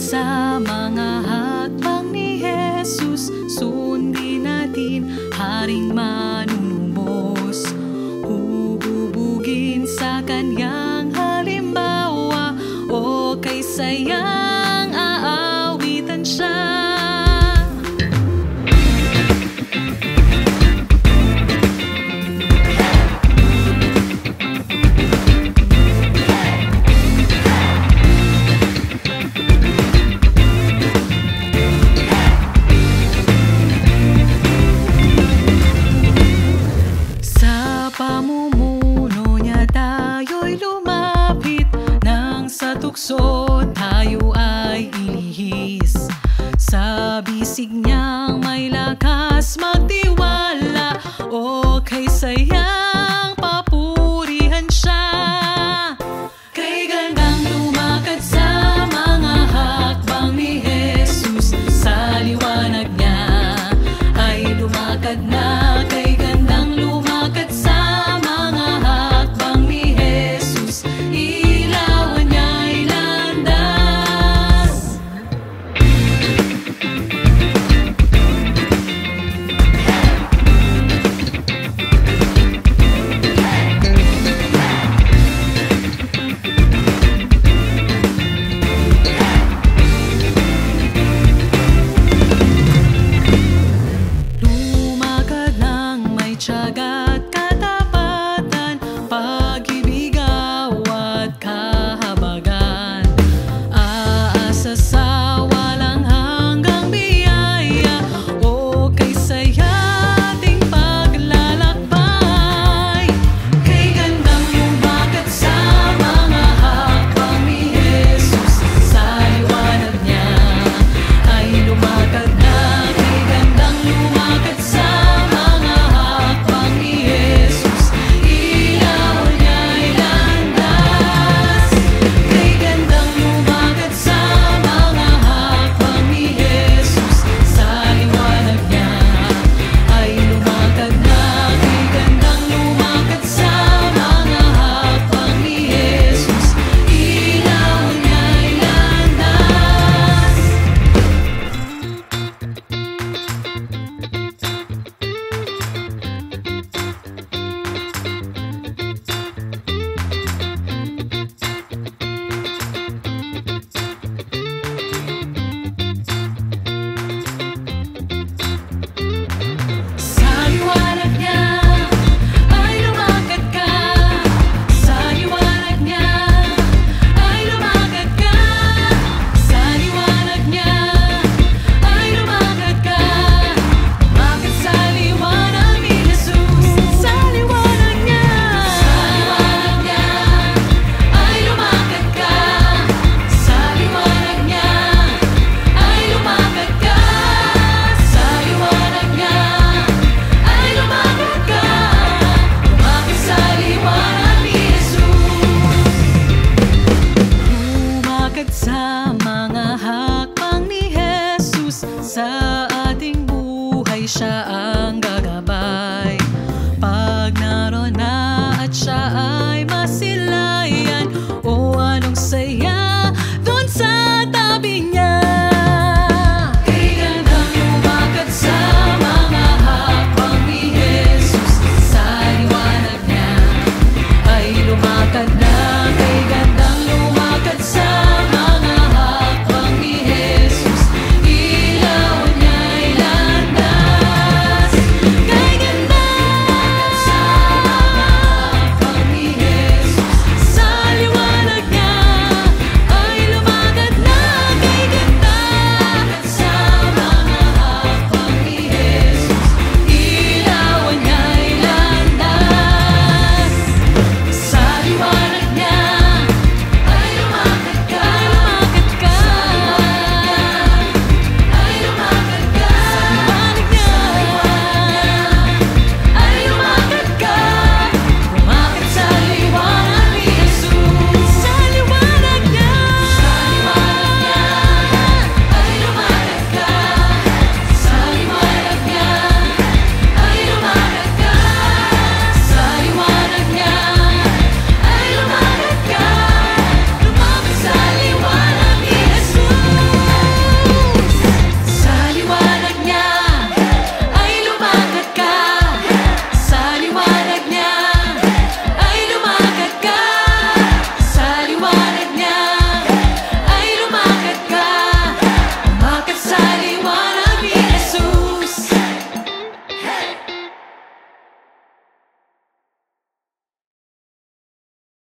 sa mga hakbang ni Jesus, sundin natin Haring manunubos. Hububugin sa kanyang halimbawa, o kay sayang aawitan siya. Pamumuno niya tayo'y lumapit, nang sa tukso tayo ay ilihis. Sa bisig niyang may lakas magtiwala, o kay sayang papurihan siya. Kay gandang lumakad sa mga hakbang ni Jesus, sa liwanag niya ay lumakad na. Kay gandang lumakad sa tiyaga at katapatan, pag-ibig, at kahabagan. Aasa sa walang hanggang biyaya, o kay saya ating paglalakbay. Kay gandang lumakad sa mga hakbang ni Jesus, sa liwanag niya ay lumakad na. Kay gandang lumakad sa sa mga hakbang ni Jesus, sa ating buhay siya